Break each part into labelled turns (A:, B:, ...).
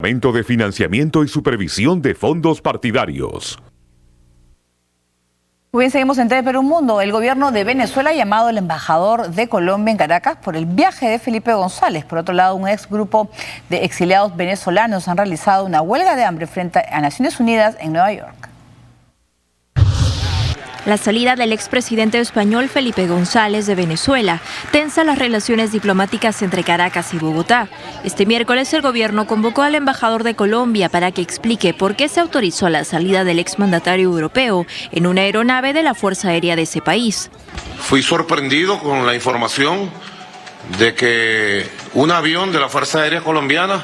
A: Departamento de Financiamiento y Supervisión de Fondos Partidarios.
B: Muy bien, seguimos en TV Perú Mundo. El gobierno de Venezuela ha llamado al embajador de Colombia en Caracas por el viaje de Felipe González. Por otro lado, un ex grupo de exiliados venezolanos han realizado una huelga de hambre frente a Naciones Unidas en Nueva York.
C: La salida del expresidente español Felipe González de Venezuela tensa las relaciones diplomáticas entre Caracas y Bogotá. Este miércoles el gobierno convocó al embajador de Colombia para que explique por qué se autorizó la salida del exmandatario europeo en una aeronave de la Fuerza Aérea de ese país.
D: Fui sorprendido con la información de que un avión de la Fuerza Aérea Colombiana,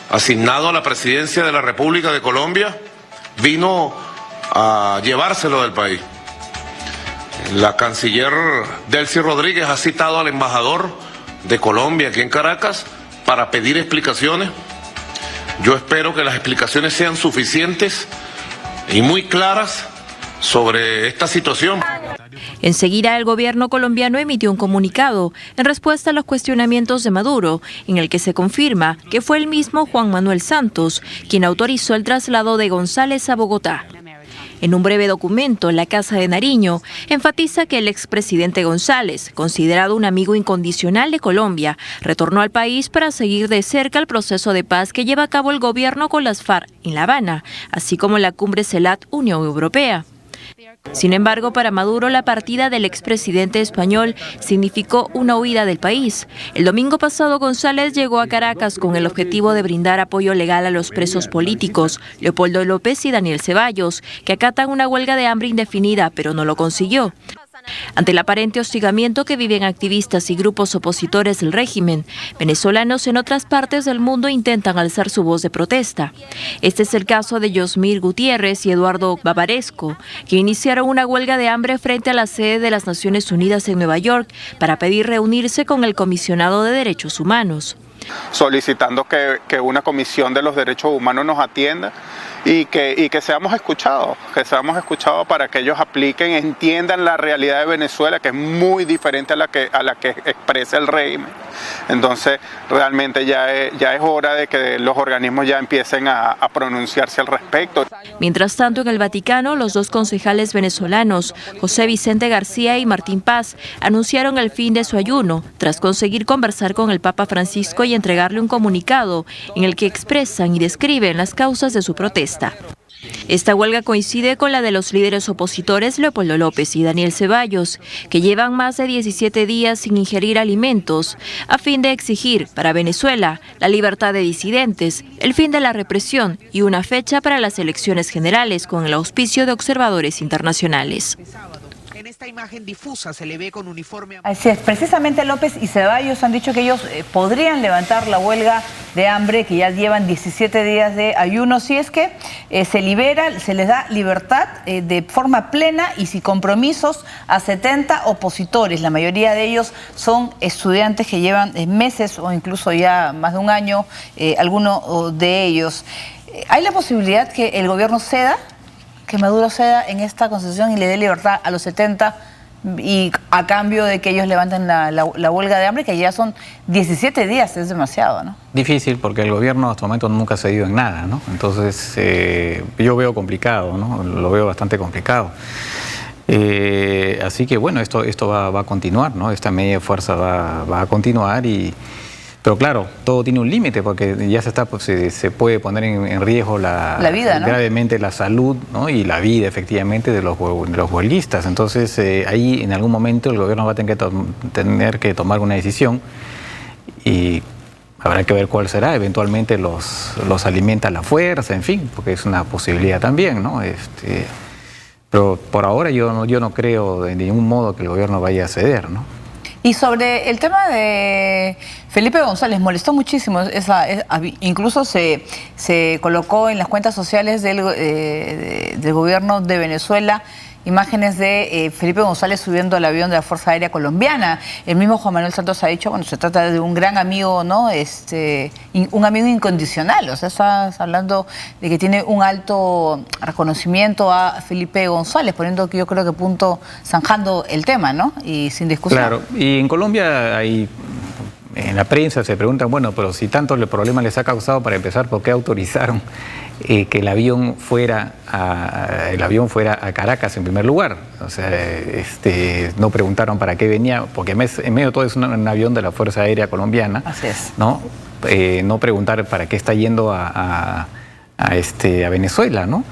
D: asignado a la presidencia de la República de Colombia, vino a llevárselo del país. La canciller Delcy Rodríguez ha citado al embajador de Colombia aquí en Caracas para pedir explicaciones. Yo espero que las explicaciones sean suficientes y muy claras sobre esta situación.
C: Enseguida el gobierno colombiano emitió un comunicado en respuesta a los cuestionamientos de Maduro, en el que se confirma que fue el mismo Juan Manuel Santos quien autorizó el traslado de González a Bogotá. En un breve documento, la Casa de Nariño enfatiza que el expresidente González, considerado un amigo incondicional de Colombia, retornó al país para seguir de cerca el proceso de paz que lleva a cabo el gobierno con las FARC en La Habana, así como la cumbre CELAC-Unión Europea. Sin embargo, para Maduro, la partida del expresidente español significó una huida del país. El domingo pasado, González llegó a Caracas con el objetivo de brindar apoyo legal a los presos políticos, Leopoldo López y Daniel Ceballos, que acatan una huelga de hambre indefinida, pero no lo consiguió. Ante el aparente hostigamiento que viven activistas y grupos opositores del régimen, venezolanos en otras partes del mundo intentan alzar su voz de protesta. Este es el caso de Yosmir Gutiérrez y Eduardo Bavaresco, que iniciaron una huelga de hambre frente a la sede de las Naciones Unidas en Nueva York para pedir reunirse con el comisionado de Derechos Humanos.
E: Solicitando que una comisión de los derechos humanos nos atienda y que seamos escuchados, para que ellos apliquen, entiendan la realidad de Venezuela, que es muy diferente a la que expresa el régimen. Entonces, realmente ya es hora de que los organismos ya empiecen a pronunciarse al respecto.
C: Mientras tanto, en el Vaticano, los dos concejales venezolanos, José Vicente García y Martín Paz, anunciaron el fin de su ayuno, tras conseguir conversar con el Papa Francisco y entregarle un comunicado en el que expresan y describen las causas de su protesta. Esta huelga coincide con la de los líderes opositores Leopoldo López y Daniel Ceballos, que llevan más de 17 días sin ingerir alimentos, a fin de exigir para Venezuela la libertad de disidentes, el fin de la represión y una fecha para las elecciones generales con el auspicio de observadores internacionales.
F: En esta imagen difusa se le ve con uniforme.
B: Así es, precisamente López y Ceballos han dicho que ellos podrían levantar la huelga de hambre, que ya llevan 17 días de ayuno, si es que se libera, se les da libertad de forma plena y sin compromisos a 70 opositores. La mayoría de ellos son estudiantes que llevan meses o incluso ya más de un año, algunos de ellos. ¿Hay la posibilidad que el gobierno ceda? Que Maduro ceda en esta concesión y le dé libertad a los 70 y a cambio de que ellos levanten la huelga de hambre, que ya son 17 días, es demasiado, ¿no?
G: Difícil, porque el gobierno hasta el momento nunca ha cedido en nada, ¿no? Entonces, yo veo complicado, ¿no? Lo veo bastante complicado. Así que, bueno, esto va a continuar, ¿no? Esta medida de fuerza va a continuar pero claro, todo tiene un límite porque ya se puede poner en riesgo la vida, ¿no? Gravemente la salud, ¿no? Y la vida efectivamente de los huelguistas. Entonces ahí en algún momento el gobierno va a tener que tomar una decisión y habrá que ver cuál será. Eventualmente los alimenta a la fuerza, en fin, porque es una posibilidad también, ¿no? Pero por ahora yo no creo de ningún modo que el gobierno vaya a ceder, ¿no?
B: Y sobre el tema de Felipe González, molestó muchísimo, incluso se colocó en las cuentas sociales del gobierno de Venezuela imágenes de Felipe González subiendo al avión de la Fuerza Aérea Colombiana. El mismo Juan Manuel Santos ha dicho, bueno, se trata de un gran amigo, ¿no? Un amigo incondicional, o sea, estás hablando de que tiene un alto reconocimiento a Felipe González, poniendo que yo creo que zanjando el tema, ¿no? Y sin discusión.
G: Claro, y en Colombia hay en la prensa se preguntan, bueno, pero si tanto el problema les ha causado, para empezar, ¿por qué autorizaron que el avión fuera a Caracas en primer lugar? O sea, no preguntaron para qué venía, porque en medio de todo es un avión de la Fuerza Aérea Colombiana.
B: Así es.
G: ¿No? No preguntar para qué está yendo a Venezuela, ¿no?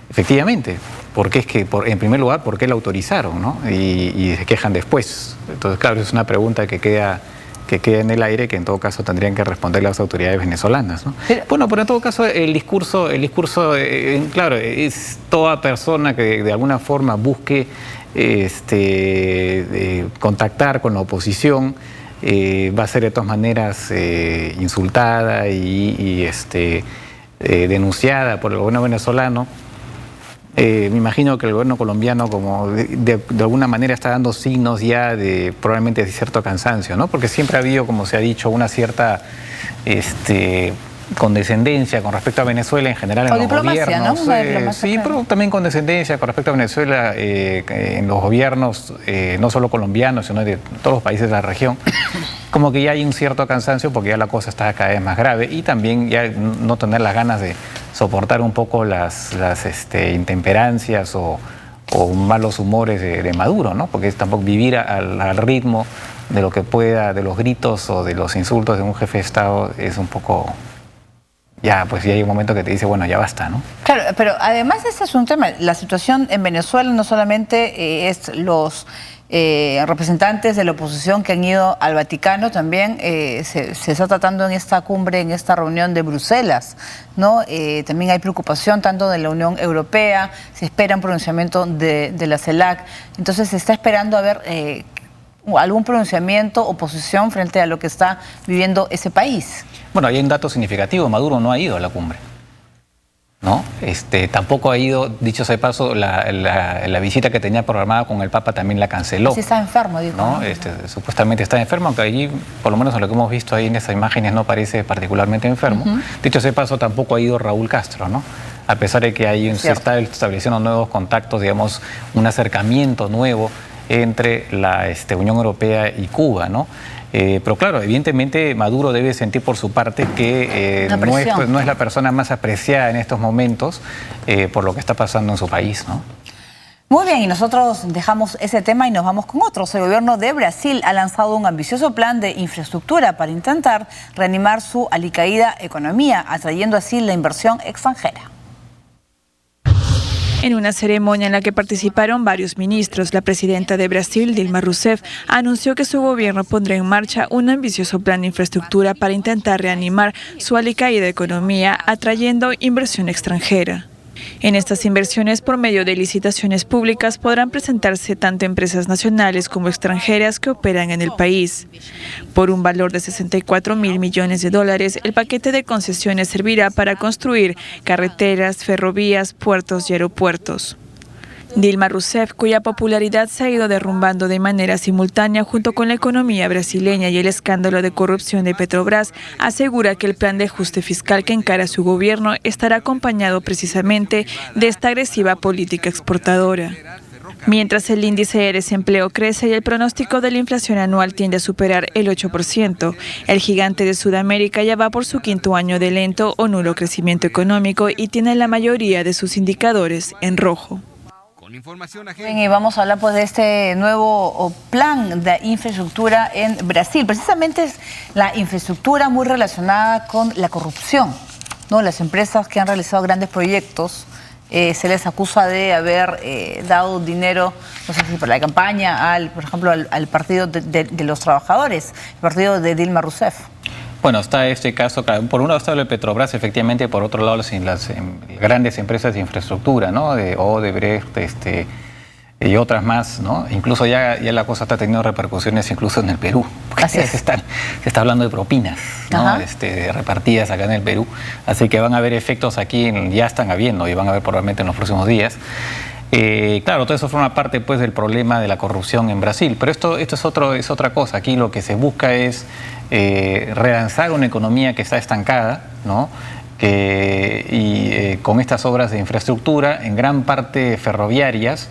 G: Efectivamente, porque es que, en primer lugar, ¿por qué la autorizaron, ¿no? Y se quejan después. Entonces, claro, es una pregunta que queda en el aire, que en todo caso tendrían que responder las autoridades venezolanas, ¿no? Bueno, pero en todo caso el discurso, claro, es toda persona que de alguna forma busque contactar con la oposición, va a ser de todas maneras insultada y denunciada por el gobierno venezolano. Me imagino que el gobierno colombiano, como de alguna manera, está dando signos ya probablemente de cierto cansancio, ¿no? Porque siempre ha habido, como se ha dicho, una cierta condescendencia con respecto a Venezuela en general en los gobiernos.
B: ¿No?
G: Sí, pero también condescendencia con respecto a Venezuela en los gobiernos, no solo colombianos, sino de todos los países de la región. Como que ya hay un cierto cansancio porque ya la cosa está cada vez más grave, y también ya no tener las ganas de soportar un poco las intemperancias o malos humores de Maduro, ¿no? Porque es tampoco vivir al ritmo de lo que pueda, de los gritos o de los insultos de un jefe de Estado, es un poco... Ya, pues ya hay un momento que te dice, bueno, ya basta, ¿no?
B: Claro, pero además este es un tema, la situación en Venezuela no solamente es los representantes de la oposición que han ido al Vaticano, también se está tratando en esta cumbre, en esta reunión de Bruselas, ¿no? También hay preocupación tanto de la Unión Europea, se espera un pronunciamiento de la CELAC, entonces se está esperando a ver algún pronunciamiento o posición frente a lo que está viviendo ese país.
G: Bueno, hay un dato significativo, Maduro no ha ido a la cumbre, ¿no? Tampoco ha ido, dicho sea de paso, la visita que tenía programada con el Papa también la canceló.
B: Sí, está enfermo, dijo.
G: ¿No? Supuestamente está enfermo, aunque allí, por lo menos en lo que hemos visto ahí en esas imágenes, no parece particularmente enfermo. Dicho sea de paso, tampoco ha ido Raúl Castro, ¿no? A pesar de que se está estableciendo nuevos contactos, digamos, un acercamiento nuevo entre la Unión Europea y Cuba, ¿no? Pero claro, evidentemente Maduro debe sentir por su parte que no es la persona más apreciada en estos momentos por lo que está pasando en su país, ¿no?
B: Muy bien, y nosotros dejamos ese tema y nos vamos con otros. El gobierno de Brasil ha lanzado un ambicioso plan de infraestructura para intentar reanimar su alicaída economía, atrayendo así la inversión extranjera.
H: En una ceremonia en la que participaron varios ministros, la presidenta de Brasil, Dilma Rousseff, anunció que su gobierno pondrá en marcha un ambicioso plan de infraestructura para intentar reanimar su alicaída economía, atrayendo inversión extranjera. En estas inversiones, por medio de licitaciones públicas, podrán presentarse tanto empresas nacionales como extranjeras que operan en el país. Por un valor de 64.000 millones de dólares, el paquete de concesiones servirá para construir carreteras, ferrovías, puertos y aeropuertos. Dilma Rousseff, cuya popularidad se ha ido derrumbando de manera simultánea junto con la economía brasileña y el escándalo de corrupción de Petrobras, asegura que el plan de ajuste fiscal que encara su gobierno estará acompañado precisamente de esta agresiva política exportadora. Mientras el índice de desempleo crece y el pronóstico de la inflación anual tiende a superar el 8%, el gigante de Sudamérica ya va por su quinto año de lento o nulo crecimiento económico y tiene la mayoría de sus indicadores en rojo.
B: Bien, y vamos a hablar pues de este nuevo plan de infraestructura en Brasil. Precisamente es la infraestructura muy relacionada con la corrupción, ¿no? Las empresas que han realizado grandes proyectos se les acusa de haber dado dinero, no sé si para la campaña, por ejemplo, al partido de los trabajadores, el partido de Dilma Rousseff.
G: Bueno, está este caso, por un lado está el Petrobras, efectivamente, por otro lado las grandes empresas de infraestructura, ¿no? De Odebrecht, y otras más, ¿no? Incluso ya la cosa está teniendo repercusiones incluso en el Perú, porque se está hablando de propinas, ¿no? Repartidas acá en el Perú, así que van a haber efectos aquí, ya están habiendo y van a haber probablemente en los próximos días. Claro, todo eso forma parte pues del problema de la corrupción en Brasil, pero esto es otra cosa. Aquí lo que se busca es relanzar una economía que está estancada, ¿no? con estas obras de infraestructura, en gran parte ferroviarias,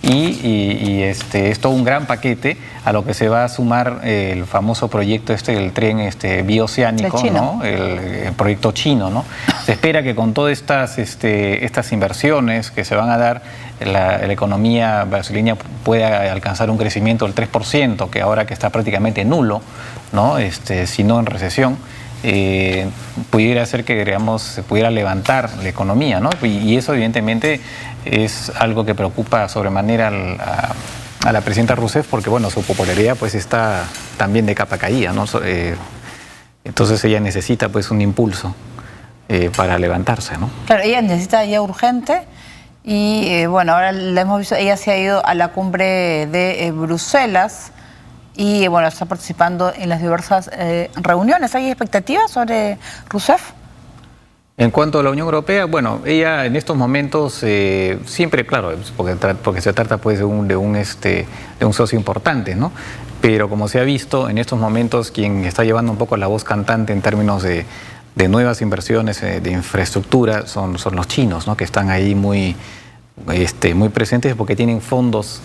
G: es todo un gran paquete a lo que se va a sumar el famoso proyecto del tren bioceánico, ¿no? El proyecto chino, ¿no? Se espera que con todas estas inversiones que se van a dar, la economía brasileña pueda alcanzar un crecimiento del 3%, que ahora que está prácticamente nulo, ¿no? Si no en recesión. Pudiera ser que, digamos, se pudiera levantar la economía, ¿no? Y eso evidentemente es algo que preocupa sobremanera a la presidenta Rousseff, porque bueno, su popularidad pues está también de capa caída, ¿no? Entonces ella necesita pues un impulso para levantarse, ¿no?
B: Claro, ella necesita ya urgente y bueno, ahora la hemos visto, ella se ha ido a la cumbre de Bruselas. Y bueno, está participando en las diversas reuniones. ¿Hay expectativas sobre Rousseff?
G: En cuanto a la Unión Europea, bueno, ella en estos momentos siempre, claro, porque se trata pues de un socio importante, ¿no? Pero como se ha visto, en estos momentos quien está llevando un poco la voz cantante en términos de nuevas inversiones de infraestructura son los chinos, ¿no? Que están ahí muy presentes porque tienen fondos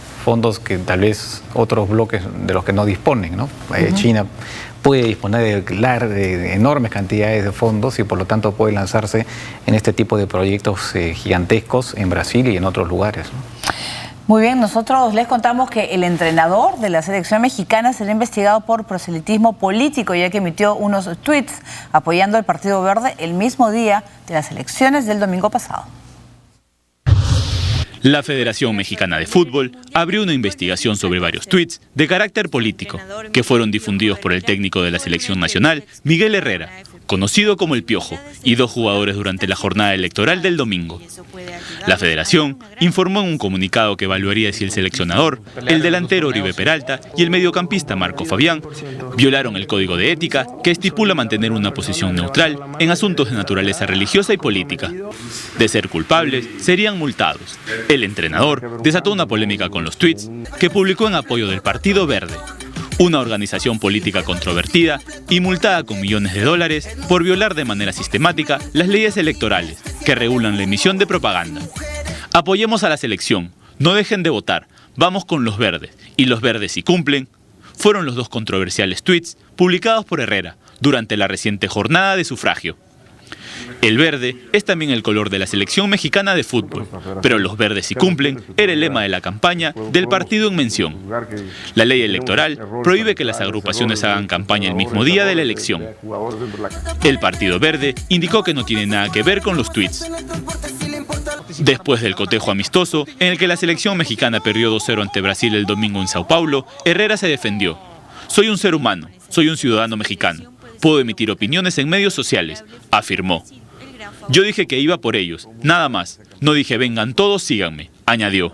G: que tal vez otros bloques de los que no disponen, ¿no? China puede disponer de enormes cantidades de fondos y por lo tanto puede lanzarse en este tipo de proyectos gigantescos en Brasil y en otros lugares, ¿no?
B: Muy bien, nosotros les contamos que el entrenador de la selección mexicana será investigado por proselitismo político, ya que emitió unos tweets apoyando al Partido Verde el mismo día de las elecciones del domingo pasado.
I: La Federación Mexicana de Fútbol abrió una investigación sobre varios tuits de carácter político que fueron difundidos por el técnico de la selección nacional, Miguel Herrera, conocido como El Piojo, y 2 jugadores durante la jornada electoral del domingo. La Federación informó en un comunicado que evaluaría si el seleccionador, el delantero Oribe Peralta y el mediocampista Marco Fabián violaron el código de ética que estipula mantener una posición neutral en asuntos de naturaleza religiosa y política. De ser culpables, serían multados. El entrenador desató una polémica con los tweets que publicó en apoyo del Partido Verde, una organización política controvertida y multada con millones de dólares por violar de manera sistemática las leyes electorales que regulan la emisión de propaganda. Apoyemos a la selección, no dejen de votar, vamos con los verdes, y los verdes si cumplen, fueron los 2 controversiales tweets publicados por Herrera durante la reciente jornada de sufragio. El verde es también el color de la selección mexicana de fútbol, pero los verdes si cumplen era el lema de la campaña del partido en mención. La ley electoral prohíbe que las agrupaciones hagan campaña el mismo día de la elección. El Partido Verde indicó que no tiene nada que ver con los tweets. Después del cotejo amistoso, en el que la selección mexicana perdió 2-0 ante Brasil el domingo en Sao Paulo, Herrera se defendió. Soy un ser humano, soy un ciudadano mexicano. Puedo emitir opiniones en medios sociales, afirmó. Yo dije que iba por ellos, nada más. No dije vengan todos, síganme, añadió.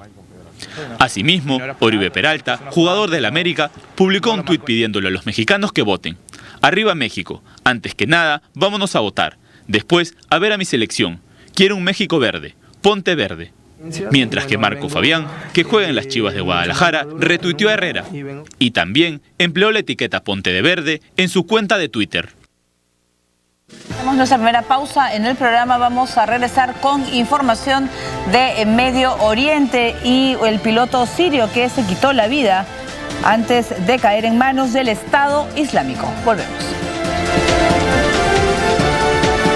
I: Asimismo, Oribe Peralta, jugador del América, publicó un tuit pidiéndole a los mexicanos que voten. Arriba México, antes que nada, vámonos a votar. Después, a ver a mi selección. Quiero un México verde, ponte verde. Mientras que Marco Fabián, que juega en las Chivas de Guadalajara, retuiteó a Herrera y también empleó la etiqueta Ponte de Verde en su cuenta de Twitter.
B: Hacemos nuestra primera pausa en el programa. Vamos a regresar con información de Medio Oriente y el piloto sirio que se quitó la vida antes de caer en manos del Estado Islámico. Volvemos.